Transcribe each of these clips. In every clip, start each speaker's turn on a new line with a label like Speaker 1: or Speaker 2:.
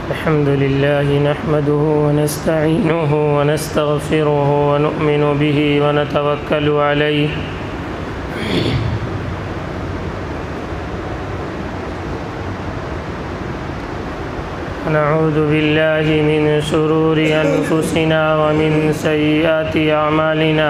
Speaker 1: अल्हम्दुलिल्लाह नहमदुहु व नस्तईनुहु व नस्तगफिरुहु व नु'मिनु बिही व नतवक्कलु अलैहि व नऊज़ु बिल्लाहि मिन शुरूरि अनफुसिना व मिन सय्यिआति अअमालिना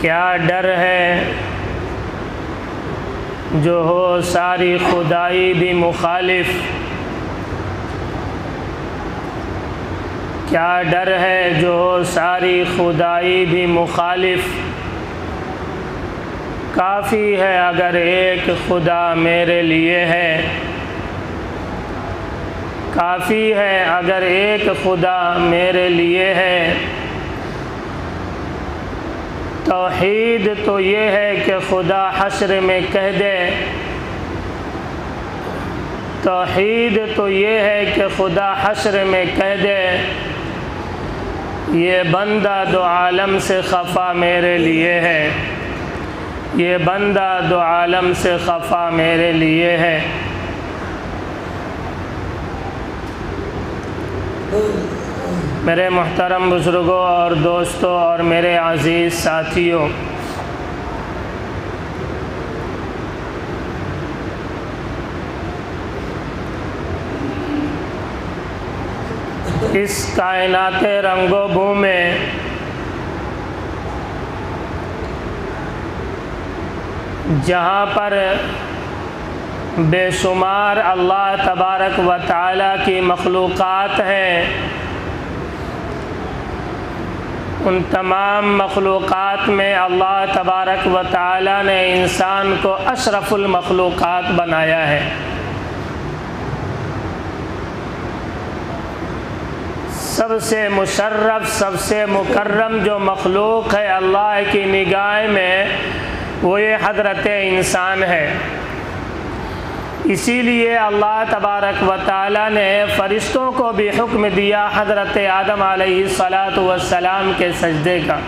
Speaker 1: क्या डर है जो हो सारी खुदाई भी मुखालिफ, क्या डर है जो हो सारी खुदाई भी मुखालिफ। काफ़ी है अगर एक खुदा मेरे लिए है, काफ़ी है अगर एक खुदा मेरे लिए है। तौहीद तो ये है कि खुदा हश्र में कह दे, तौहीद तो ये है कि खुदा हश्र में कह दे ये बंदा दो आलम से खफा मेरे लिए है, ये बंदा दो आलम से खफा मेरे लिए है। मेरे मोहतरम बुज़ुर्गों और दोस्तों और मेरे अज़ीज़ साथियों, इस कायनाते रंगो बू में जहाँ पर बेशुमार अल्लाह तबारक व तआला की मखलूक़ात हैं, उन तमाम मखलूक़ात में अल्लाह तबारक व तआला ने इंसान को अशरफुल मखलूक़ात बनाया है। सबसे मुशर्रफ, सबसे मुकर्रम जो मखलूक़ है अल्लाह की निगाह में, वो ये हज़रत इंसान है। इसीलिए अल्लाह तबारक व तआला ने फ़रिश्तों को भी हुक्म दिया हज़रत आदम अलैहिस्सलातु वस्सलाम के सजदे का,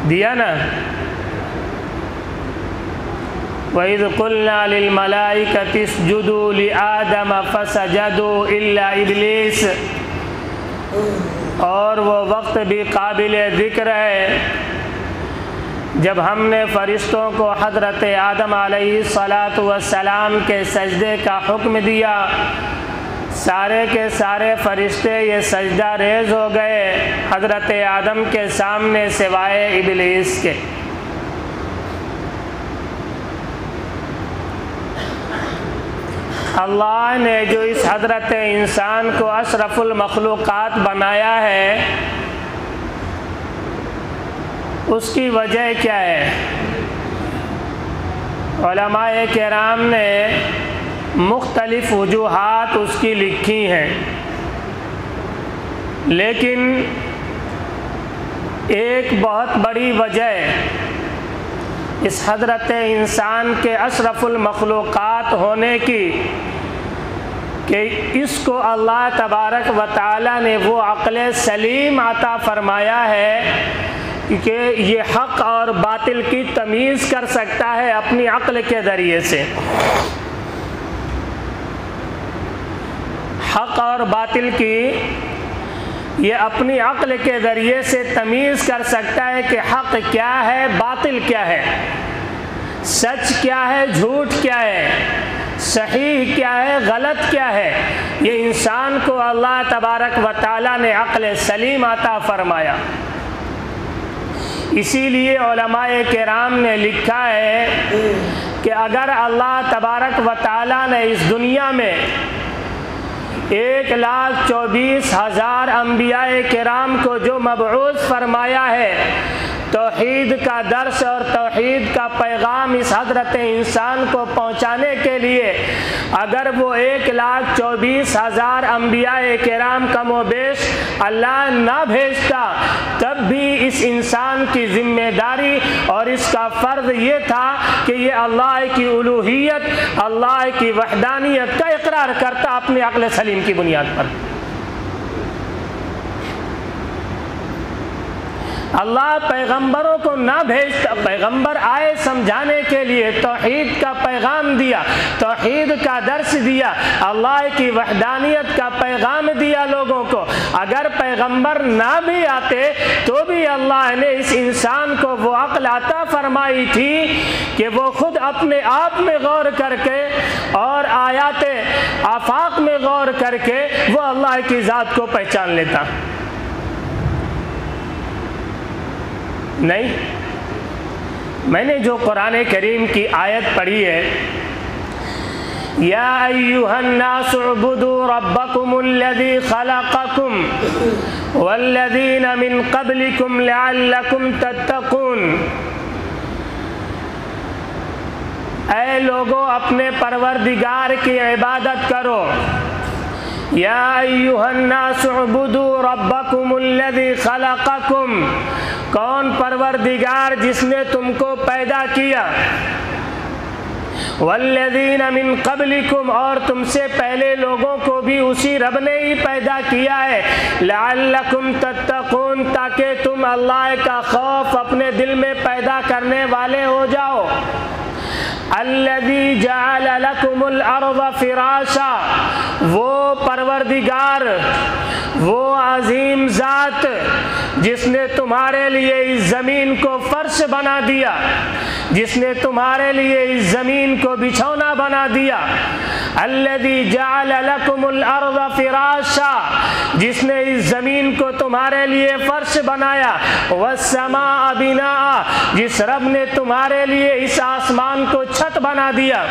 Speaker 1: दिया ना। वइज़ क़ुल्ना लिल मलाइकति इसजुदू लि आदम फ़सजदू इल्ला इब्लीस, और वो वक्त भी काबिल ज़िक्र है जब हमने फ़रिश्तों को हज़रत आदम अलैहिस्सलातु वस्सलाम के सजदे का हुक्म दिया। सारे के सारे फ़रिश्ते ये सजदा रेज़ हो गए हज़रत आदम के सामने सिवाय इब्लीस के। अल्लाह ने जो इस हज़रत इंसान को अशरफुल मखलूक़ात बनाया है उसकी वजह क्या है? उलमाए किराम ने मुख्तलिफ वजूहात उसकी लिखी हैं, लेकिन एक बहुत बड़ी वजह इस हज़रत इंसान के अशरफुल मखलूक़ात होने की कि इसको अल्लाह तबारक व तआला ने वो अक़्ल सलीम अता फ़रमाया है कि ये हक़ और बातिल की तमीज़ कर सकता है अपनी अक़्ल के ज़रिए से। हक़ और बातिल की ये अपनी अक़्ल के ज़रिए से तमीज़ कर सकता है कि हक़ क्या है, बातिल क्या है, सच क्या है, झूठ क्या है, सही क्या है, गलत क्या है। ये इंसान को अल्लाह तबारक व तआला ने अक़्ल सलीम अता फ़रमाया। इसीलिए उलमाए किराम ने लिखा है कि अगर अल्लाह तबारक व तआला ने इस दुनिया में 1,24,000 अम्बियाए किराम को जो मबऊस फरमाया है तौहीद का दर्स और तौहीद का पैगाम इस हज़रत इंसान को पहुँचाने के लिए, अगर वो 1,24,000 अम्बियाए किराम कमोबेश अल्लाह ना भेजता तब भी इस इंसान की ज़िम्मेदारी और इसका फ़र्ज़ ये था कि ये अल्लाह की उलूहियत, अल्लाह की वहदानियत का इकरार करता अपने अक़्ल सलीम की बुनियाद पर। अल्लाह पैगंबरों को ना भेजता, पैगंबर आए समझाने के लिए, तौहीद का पैगाम दिया, तौहीद का दर्स दिया, अल्लाह की वहदानियत का पैगाम दिया लोगों को। अगर पैगंबर ना भी आते तो भी अल्लाह ने इस इंसान को वो अक़्ल अता फरमाई थी कि वो खुद अपने आप में गौर करके और आयाते आफाक में गौर करके वो अल्लाह की ज़ात को पहचान लेता। नहीं, मैंने जो कुरान करीम की आयत पढ़ी है, या अय्युहन्नास उअ्बुदू रब्बकुमुल्लज़ी खलक़कुम वल्लज़ीना मिन क़ब्लिकुम लअल्लकुम तत्तक़ून। ऐ लोगों, अपने परवरदिगार की इबादत करो। या अय्युहन्नास उअ्बुदू रब्बकुमुल्लज़ी खलक़कुम, कौन परवरदिगार जिसने तुमको पैदा किया, वल्लज़ीना मिन क़ब्लिकुम, और तुमसे पहले लोगों को भी उसी रब ने ही पैदा किया है, लअल्लकुम तत्तक़ून, ताकि तुम अल्लाह का खौफ अपने दिल में पैदा करने वाले हो जाओ। अल्लज़ी जअल लकुमुल अर्ज़ फ़िराशा, वो परवरदिगार, वो अजीम ज़ात जिसने तुम्हारे लिए इस ज़मीन को फर्श बना दिया, जिसने तुम्हारे लिए इस ज़मीन को बिछौना बना दिया। अल्लज़ी जअल लकुमुल अर्ज़ फ़िराशा, जिसने इस ज़मीन को तुम्हारे लिए फर्श बनाया। वस्समाअ बिनाअ, जिस रब ने तुम्हारे लिए इस आसमान को छत बना दिया।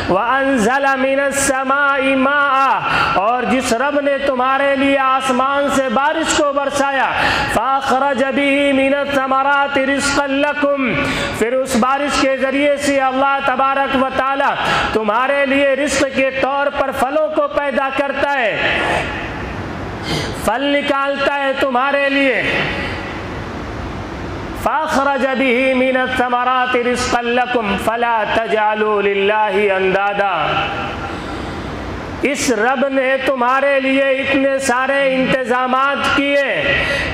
Speaker 1: व अंज़ल मिनस्समाइ माअ, और जिस रब ने तुम्हारे लिए आसमान से बारिश को बरसाया। फ़अख़रज बिही मिनस्समराति रिज़्क़न लकुम, फिर उस बारिश के ज़रिए से अल्लाह तबारक व तआला तुम्हारे लिए रिज़्क़ के तौर पर फलों को पैदा करता है, फल निकालता है तुम्हारे लिए। फ़अख़रज बिही मिनस्समराति रिज़्क़न लकुम फ़ला तजअलू लिल्लाहि अंदादा। इस रब ने तुम्हारे लिए इतने सारे इंतज़ामात किए,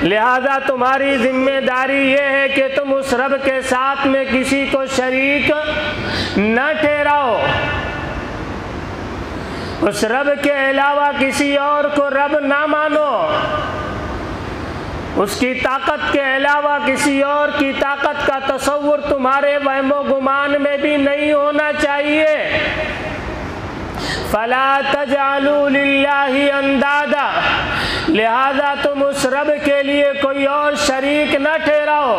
Speaker 1: लिहाजा तुम्हारी जिम्मेदारी ये है कि तुम उस रब के साथ में किसी को शरीक न ठहराओ, उस रब के अलावा किसी और को रब ना मानो, उसकी ताकत के अलावा किसी और की ताकत का तसव्वुर तुम्हारे वहमो गुमान में भी नहीं होना चाहिए। फला तजअलू लिल्लाहि अंदादा, लिहाजा तुम उस रब के लिए कोई और शरीक न ठहराओ,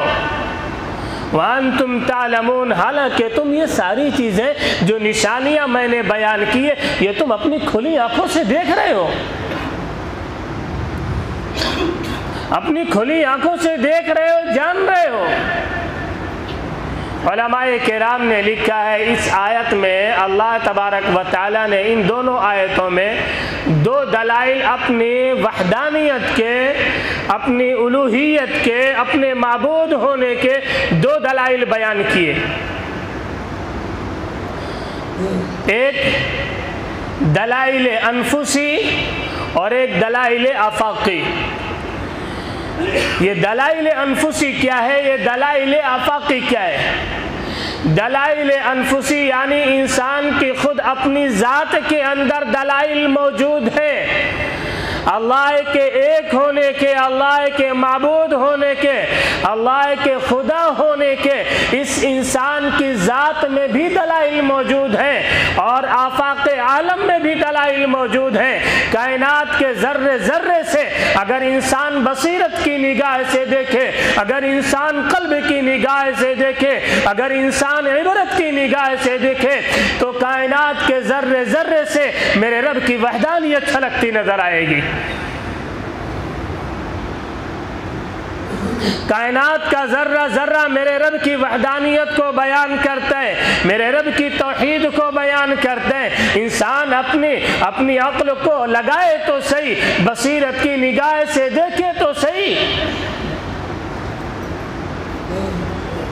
Speaker 1: वअंतुम तालमून, हालांकि तुम ये सारी चीज़ें जो निशानियां मैंने बयान की है ये तुम अपनी खुली आंखों से देख रहे हो, अपनी खुली आंखों से देख रहे हो, जान रहे हो। उलमाए किराम ने लिखा है इस आयत में अल्लाह तबारक व तआला ने इन दोनों आयतों में दो दलाइल अपनी वहदानियत के, अपनी उलूहियत के, अपने माबूद होने के दो दलाइल बयान किए। एक दलाइल अनफुसी और एक दलाइल आफाकी। ये दलाइल अनफुसी क्या है, ये दलाइल आफाकी क्या है? दलाइल अनफुसी यानी इंसान की खुद अपनी ज़ात के अंदर दलाइल मौजूद है, अल्लाह के एक होने के, अल्लाह के माबूद होने के, अल्लाह के खुदा होने के इस इंसान की ज़ात में भी दलाइल मौजूद हैं और आफाक आलम में भी दलाइल मौजूद हैं। कायनात के ज़र्रे ज़र्रे से अगर इंसान बसीरत की निगाह से देखे, अगर इंसान कल्ब की निगाह से देखे, अगर इंसान इबरत की निगाह से देखे तो कायनात के ज़र्रे ज़र्रे से मेरे रब की वहदानियत छलकती नज़र आएगी। कायनात का ज़र्रा ज़र्रा मेरे रब की वहदानियत को बयान करता है, मेरे रब की तौहीद को बयान करते हैं। इंसान अपनी अक्ल को लगाए तो सही, बसीरत की निगाह से देखे तो सही।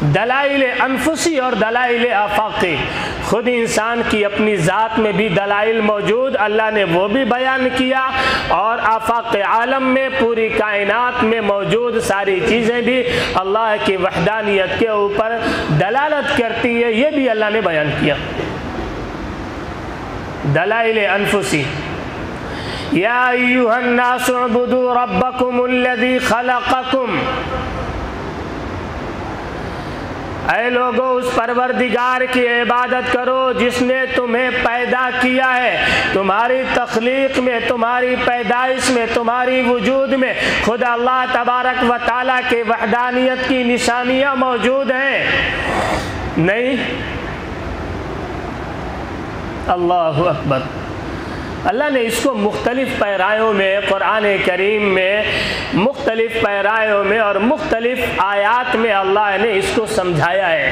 Speaker 1: दलाइल अनफुसी और दलाइल आफाकी, खुद इंसान की अपनी ज़ात में भी दलाइल मौजूद, अल्लाह ने वो भी बयान किया, और आफाक आलम में पूरी कायनात में मौजूद सारी चीज़ें भी अल्लाह की वहदानियत के ऊपर दलालत करती है, ये भी अल्लाह ने बयान किया। दलाइल अनफुसी, या अय्युहन्नासु उअ्बुदू रब्बकुमुल्लज़ी खलक़कुम, ऐ लोगो उस परवरदिगार की इबादत करो जिसने तुम्हें पैदा किया है। तुम्हारी तख्लीक में, तुम्हारी पैदाइश में, तुम्हारी वजूद में खुद अल्लाह तबारक व तआला के वहदानियत की निशानियाँ मौजूद हैं। नहीं, अल्लाहु अकबर। अल्लाह ने इसको मुख्तलिफ़ पैरायों में, कुरान करीम में मुख्तलिफ़ पैरायों में और मुख्तलिफ़ आयात में अल्लाह ने इसको समझाया है।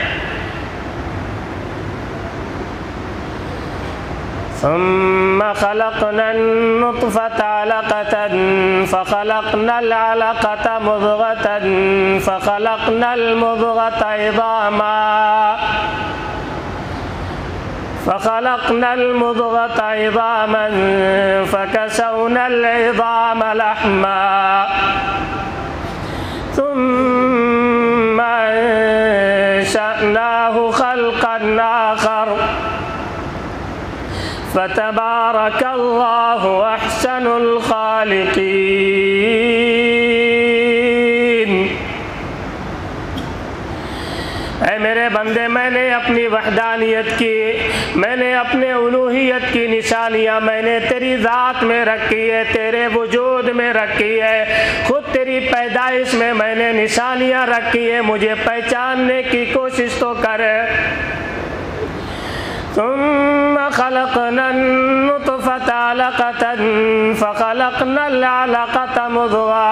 Speaker 1: सुम्मा खलक़नन नुत्फ़ता अलक़तन फ़खलक़नल अलक़ता मुज़ग़तन फ़खलक़नल मुज़ग़ता इज़ामा फ़खलक़नल मुज़ग़ता इज़ामन फ़कसौनल इज़ाम लहमा सुम्मा अंशअनाहु ख़ल्क़न आख़र फ़तबारकल्लाहु अहसनुल ख़ालिक़ीन। ऐ मेरे बंदे, मैंने अपनी वहदानियत की, मैंने अपने उलूहियत की निशानियाँ मैंने तेरी ज़ात में रखी है, तेरे वजूद में रखी है, खुद तेरी पैदाइश में मैंने निशानियाँ रखी है। मुझे पहचानने की कोशिश तो कर। सुम्मा खलक़नन नुत्फ़ता अलक़तन फ़खलक़नल अलक़ता मुज़ग़ा।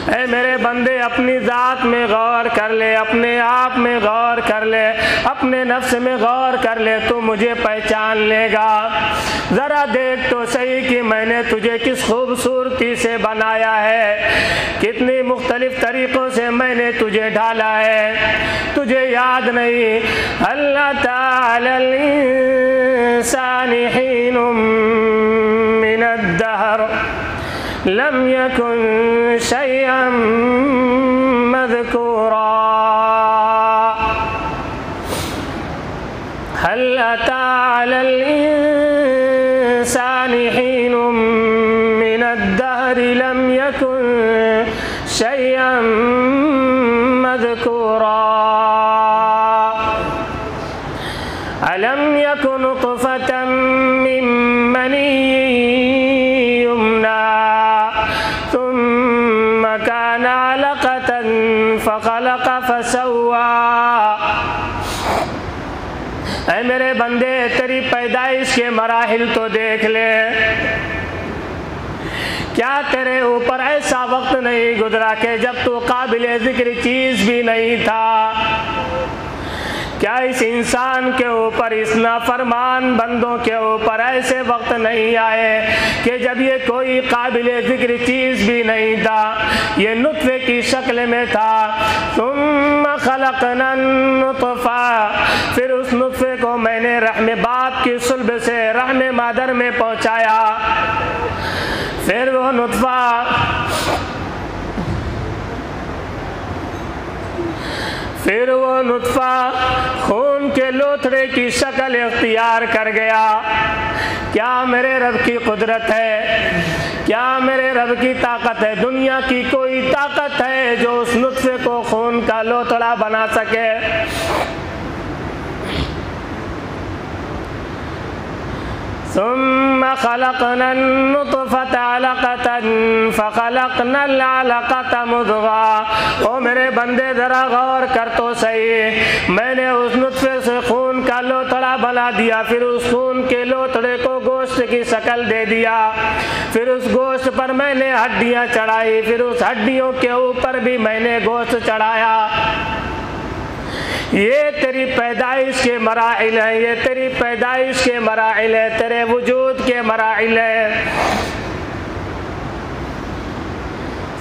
Speaker 1: ऐ मेरे बंदे, अपनी ज़ात में गौर कर ले, अपने आप में गौर कर ले, अपने नफ्स में गौर कर ले, तो मुझे पहचान लेगा। ज़रा देख तो सही कि मैंने तुझे किस खूबसूरती से बनाया है, कितनी मुख्तलिफ तरीक़ों से मैंने तुझे ढाला है। तुझे याद नहीं, अल्लाह ताअलल इंसानि हीनुम मिनद्दहर लम यकुन शैअन मज़कूरा हल अता अलल इंसानि हीनुम मिनद्दहर लम यकुन शैअन मज़कूरा अलम यकुन नुत्फ़तन मिन मनिय्यिन युम्ना सुम्मा काना अलक़तन फ़खलक़ फसव्वा। ऐ मेरे बंदे, तेरी पैदाइश के मराहिल तो देख ले। क्या तेरे ऊपर ऐसा वक्त नहीं गुजरा कि जब तू काबिल जिक्र चीज भी नहीं था? क्या इस इंसान के ऊपर, इस नाफरमान बंदों के ऊपर ऐसे वक्त नहीं आए कि जब ये कोई काबिल जिक्र चीज भी नहीं था, ये नुत्फे की शक्ल में था। सुम्मा खलक़ना नुत्फ़ा, फिर उस नुत्फे को मैंने रहम बाप की सुल्ब से रहम मादर में पहुंचाया। फिर वो नुत्फा खून के लोथड़े की शक्ल इख्तियार कर गया। क्या मेरे रब की कुदरत है? क्या मेरे रब की ताकत है? दुनिया की कोई ताकत है जो उस नुत्फे को खून का लोथड़ा बना सके? सुम्मा खलक़ना नुत्फ़ता अलक़तन फ़खलक़ना अलक़ता मुज़ग़ा। ओ मेरे बंदे, ज़रा गौर कर तो सही, मैंने उस नुत्फ़े से खून का लोथड़ा बना दिया, फिर उस खून के लोथड़े को गोश्त की शक्ल दे दिया, फिर उस गोश्त पर मैंने हड्डियाँ चढ़ाई, फिर उस हड्डियों के ऊपर भी मैंने गोश्त चढ़ाया। ये तेरी पैदाइश के मराइल हैं, ये तेरी पैदाइश के मराइल है, तेरे वजूद के मराइल है।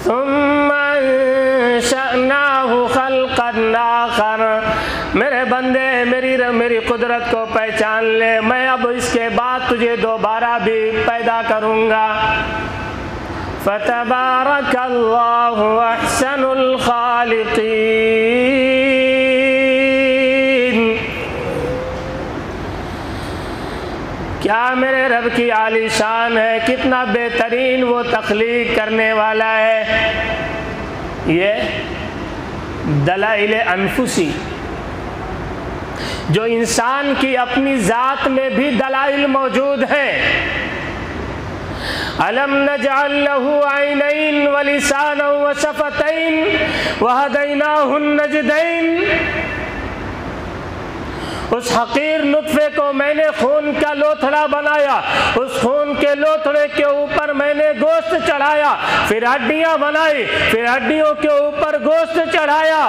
Speaker 1: सुम्मा अंशअनाहु खल्क़न आख़र। मेरे बंदे, मेरी कुदरत को पहचान ले, मैं अब इसके बाद तुझे दोबारा भी पैदा करूँगा। फ़तबारकल्लाहु अहसनुल ख़ालिक़ीन। क्या मेरे रब की आलीशान है, कितना बेहतरीन वो तख्लीक करने वाला है। ये दलाइल अनफुसी, जो इंसान की अपनी ज़ात में भी दलाइल मौजूद हैं। अलम नजअल लहू ऐनैन व लिसानन व शफ़तैन व हदैनाहु नजदैन। उस हकीर नुत्फे को मैंने खून का लोथड़ा बनाया, उस खून के लोथड़े के ऊपर मैंने गोश्त चढ़ाया, फिर हड्डियां बनाई, फिर हड्डियों के ऊपर गोश्त चढ़ाया,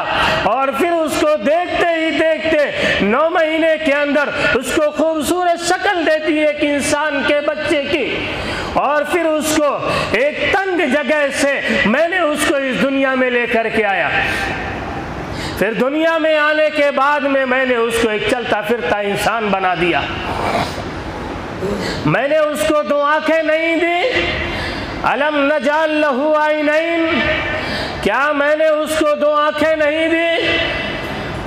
Speaker 1: और फिर उसको देखते ही देखते 9 महीने के अंदर उसको खूबसूरत शक्ल देती है एक इंसान के बच्चे की, और फिर उसको एक तंग जगह से मैंने उसको इस दुनिया में लेकर के आया। फिर दुनिया में आने के बाद में मैंने उसको एक चलता फिरता इंसान बना दिया। मैंने उसको 2 आंखें नहीं दी। अलम नजअल लहू ऐनैन, क्या मैंने उसको 2 आंखें नहीं दी?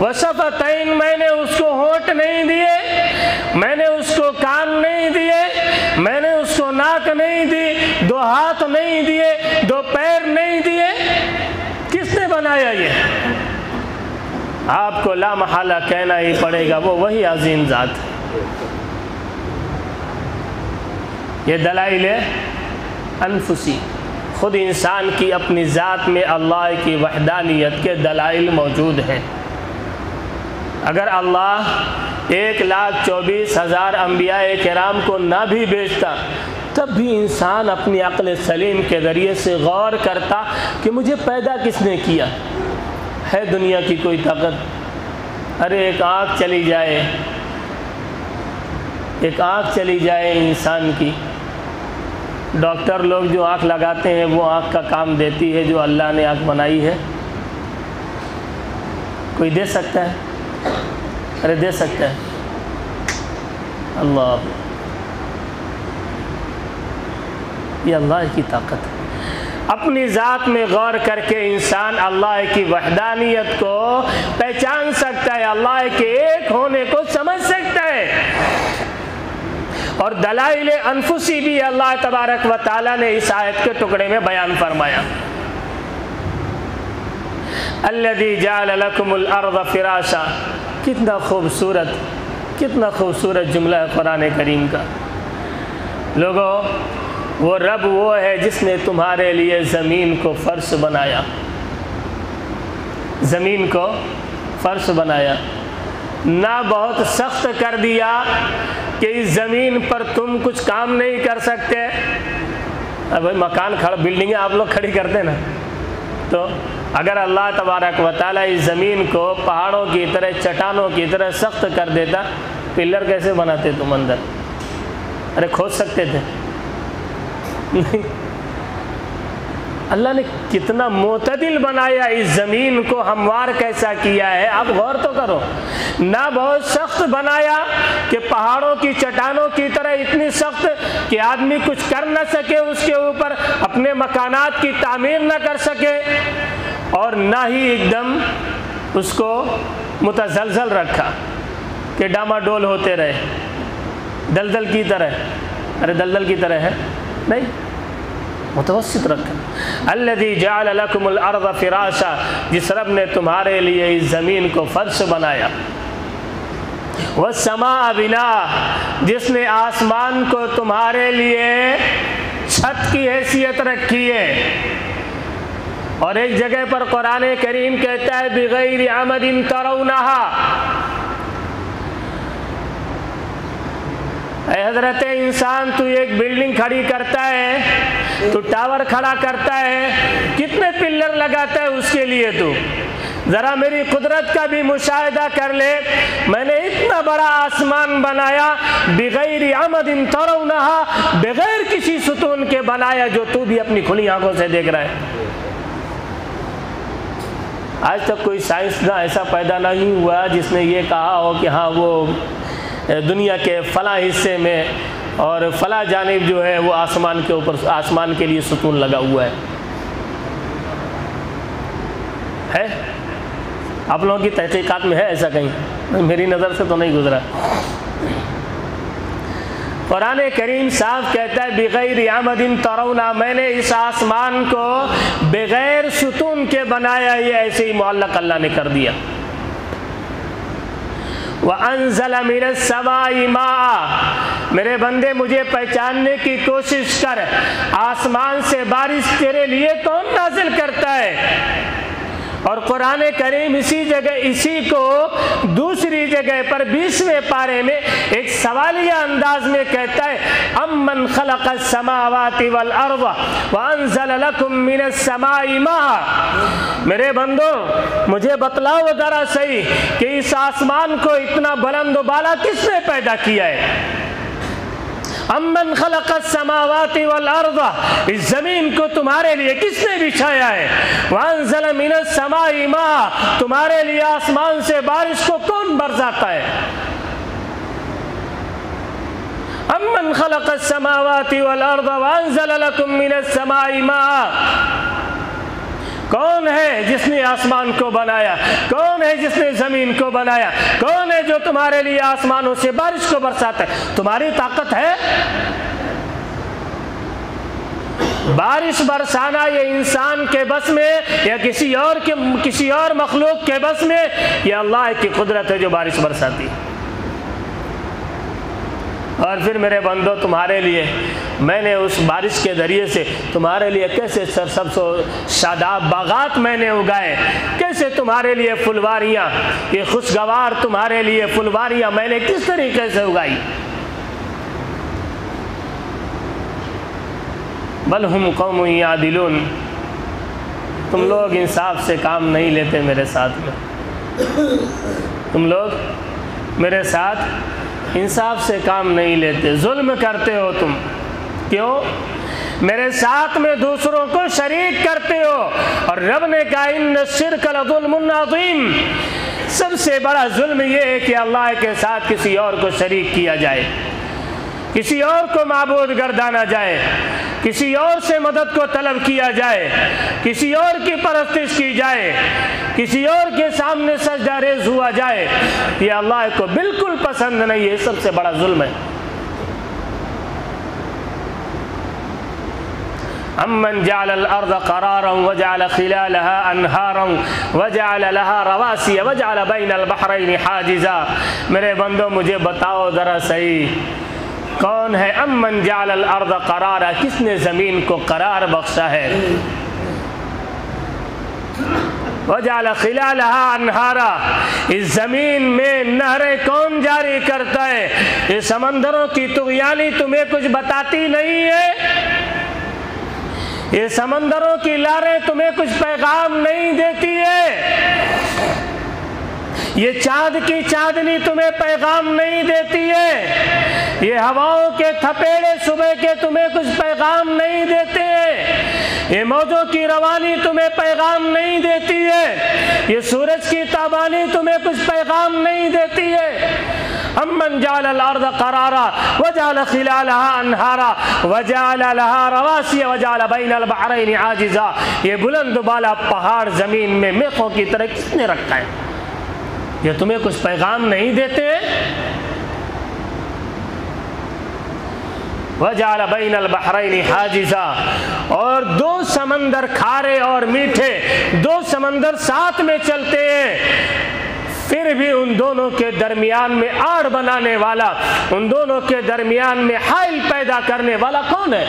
Speaker 1: व शफ़तैन, मैंने उसको होंठ नहीं दिए, मैंने उसको कान नहीं दिए, मैंने उसको नाक नहीं दी, 2 हाथ नहीं दिए, 2 पैर नहीं दिए। किसने बनाया ये? आपको ला महाला कहना ही पड़ेगा, वो वही अजीम ज़ात है। ये दलाइल अनफुसी, खुद इंसान की अपनी ज़ात में अल्लाह की वहदानियत के दलाइल मौजूद हैं। अगर अल्लाह 1,24,000 अंबियाए किराम को ना भी भेजता, तब भी इंसान अपनी अक्ल सलीम के ज़रिए से गौर करता कि मुझे पैदा किसने किया। है दुनिया की कोई ताकत? अरे एक आँख चली जाए, एक आँख चली जाए इंसान की, डॉक्टर लोग जो आँख लगाते हैं वो आँख का काम देती है जो अल्लाह ने आँख बनाई है? कोई दे सकता है? अरे दे सकता है। अल्लाह, ये अल्लाह की ताकत है। अपनी ज़ात में गौर करके इंसान अल्लाह की वहदानियत को पहचान सकता है, अल्लाह के एक होने को समझ सकता है। और दलाइल अनफुसी भी अल्लाह तबारक व तआला ने इस आयत के टुकड़े में बयान फरमाया। अल्लज़ी जअल लकुमुल अर्ज़ फ़िराशा, कितना खूबसूरत जुमला है कुरान करीम का। लोगों, वो रब वो है जिसने तुम्हारे लिए ज़मीन को फ़र्श बनाया, ज़मीन को फर्श बनाया, ना बहुत सख्त कर दिया कि इस ज़मीन पर तुम कुछ काम नहीं कर सकते। अब भाई मकान खड़ा, बिल्डिंगें आप लोग खड़ी करते ना, तो अगर अल्लाह तबारक व तआला इस ज़मीन को पहाड़ों की तरह, चट्टानों की तरह सख्त कर देता, पिलर कैसे बनाते तुम अंदर? अरे खोद सकते थे? नहीं। अल्लाह ने कितना मोतदिल बनाया इस ज़मीन को, हमवार कैसा किया है, आप गौर तो करो। ना बहुत सख्त बनाया कि पहाड़ों की, चट्टानों की तरह इतनी सख्त कि आदमी कुछ कर न सके उसके ऊपर, अपने मकानात की तामीर न कर सके, और ना ही एकदम उसको मुतज़लज़ल रखा कि डामाडोल होते रहे, दलदल की तरह। अरे दलदल की तरह है नहीं, मुतवस्सित रखा। अल्लज़ी जअल लकुमुल अर्ज़ फ़िराशा, जिस रब ने तुम्हारे लिए इस ज़मीन को फर्श बनाया। वस्समा बिना, जिसने आसमान को तुम्हारे लिए छत की हैसियत रखी है। और एक जगह पर कुरान करीम कहता है बिगैर अमदिन तरौनहा, हज़रत इंसान तू एक बिल्डिंग खड़ी करता है, तू टावर खड़ा करता है, कितने पिलर लगाता है उसके लिए? तू ज़रा मेरी कुदरत का भी मुशाहिदा कर ले। मैंने इतना बड़ा आसमान बनाया बिगैर अमदिन तरौनहा, बगैर किसी सुतून के बनाया, जो तू भी अपनी खुली आंखों से देख रहा है। आज तक कोई साइंसदान ऐसा पैदा नहीं हुआ जिसने ये कहा हो कि हाँ वो दुनिया के फ़लाँ हिस्से में और फ़लाँ जानिब जो है वो आसमान के ऊपर, आसमान के लिए सुतून लगा हुआ है? आप लोगों की तहकीकात में है ऐसा कहीं? मेरी नज़र से तो नहीं गुजरा। कुरान करीम साफ कहता है बिगैर अमदिन तरौना, मैंने इस आसमान को बगैर सुतून के बनाया, ये ऐसे ही मुअल्लक़ अल्लाह ने कर दिया। व अंज़ल मिनस समाई माअ, मेरे बंदे मुझे पहचानने की कोशिश कर, आसमान से बारिश तेरे लिए कौन नाजिल करता है? और कुरान करीम इसी जगह, इसी को दूसरी जगह पर 20वें पारे में एक सवालिया अंदाज में कहता है अम्मन खलक़स समावाति वल अर्ज़ व अंज़ल लकुम मिनस समाई माअ, मेरे बंदो मुझे बतलाओ ज़रा सही कि इस आसमान को इतना बुलंद बाला किसने पैदा किया है? अम्मन खलक़स समावाति वल अर्ज़, इस ज़मीन को तुम्हारे लिए किसने बिछाया है? वअंज़ल मिनस समाई माअ, तुम्हारे लिए आसमान से बारिश को कौन बरसाता है? अम्मन खलक़स समावाति वल अर्ज़ वअंज़ल लकुम मिनस समाई माअ, कौन है जिसने आसमान को बनाया? कौन है जिसने ज़मीन को बनाया? कौन है जो तुम्हारे लिए आसमानों से बारिश को बरसाता है? तुम्हारी ताकत है बारिश बरसाना? ये इंसान के बस में या किसी और मखलूक के बस में? ये अल्लाह की कुदरत है जो बारिश बरसाती है। और फिर मेरे बंदो तुम्हारे लिए मैंने उस बारिश के ज़रिए से तुम्हारे लिए कैसे सरसब्ज़ शादाब बागात मैंने उगाए, कैसे तुम्हारे लिए फुलवारियाँ, ये खुशगवार तुम्हारे लिए फुलवारियाँ मैंने किस तरीके से उगाई। बल हुम कौम यादिलून, तुम लोग इंसाफ से काम नहीं लेते मेरे साथ में, तुम लोग मेरे साथ इंसाफ से काम नहीं लेते, जुल्म करते हो तुम। क्यों? मेरे साथ में दूसरों को शरीक करते हो। और रब ने कहा इन्न शिर्क लज़ुल्मुन अज़ीम, सबसे बड़ा जुल्म ये है कि अल्लाह के साथ किसी और को शरीक किया जाए, किसी और को माबूद गर्दाना जाए, किसी और से मदद को तलब किया जाए, किसी और की परस्तिश की जाए, किसी और के सामने सजदा रेज़ हुआ जाए, ये अल्लाह को बिल्कुल पसंद नहीं है, सबसे बड़ा जुल्म है। अम्मन जअल अर्ज़ क़रारन व जअल खिलालहा अनहारन व जअल लहा रवासिय व जअल बैनल बहरैनि हाजिज़ा, मेरे बंदो मुझे बताओ ज़रा सही कौन है? अम्मन जअल अर्ज़ क़रारा, किसने ज़मीन को करार बख्शा है? वजाल खिलालहा अनहारा, इस ज़मीन में नहरें कौन जारी करता है? ये समंदरों की तुग़यानी तुम्हें कुछ बताती नहीं है? ये समंदरों की लहरें तुम्हें कुछ पैगाम नहीं देती है? ये चाँद की चाँदनी तुम्हें पैगाम नहीं देती है? ये हवाओं के थपेड़े सुबह के तुम्हें कुछ पैगाम नहीं देते हैं? ये मौजों की रवानी तुम्हें पैगाम नहीं देती है? ये सूरज की ताबानी तुम्हें कुछ पैगाम नहीं देती है? अम्मन जाअल अर्द करारा वजाल खिलालहा अनहारा वजाल लहा रवासिया वजाल बैनल बहरैन आजिजा, ये बुलंद बाला पहाड़ ज़मीन में मेखों की तरह किसने रखा है? ये तुम्हें कुछ पैगाम नहीं देते? वजाल बैनल बहरैन हाजिजा, और दो समंदर खारे और मीठे, दो समंदर साथ में चलते हैं, फिर भी उन दोनों के दरमियान में आड़ बनाने वाला, उन दोनों के दरमियान में हाइल पैदा करने वाला कौन है?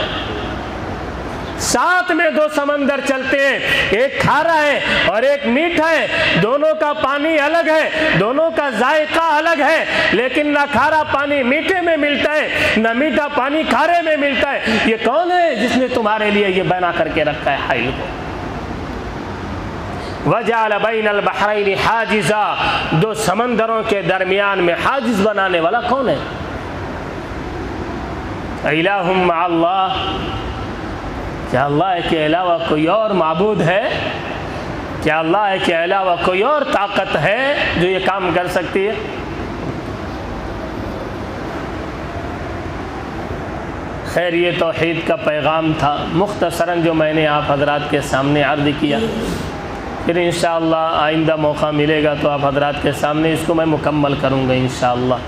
Speaker 1: साथ में दो समंदर चलते हैं, एक खारा है और एक मीठा है, दोनों का पानी अलग है, दोनों का जायका अलग है, लेकिन ना खारा पानी मीठे में मिलता है ना मीठा पानी खारे में मिलता है। ये कौन है जिसने तुम्हारे लिए ये बना करके रखा है हाइल को? वजाल बैनल बहरैन हाजिजा, दो समंदरों के दरमियान में हाजिज बनाने वाला कौन है? इलाहुम अल्लाह, क्या अल्लाह के अलावा कोई और माबूद है? क्या अल्लाह के अलावा कोई और ताकत है जो ये काम कर सकती है? खैर, ये तौहीद का पैगाम था मुख्तसरन जो मैंने आप हजरात के सामने अर्ज़ किया। फिर इंशाअल्लाह आइंदा मौका मिलेगा तो आप हजरात के सामने इसको मैं मुकम्मल करूँगा इंशाअल्लाह।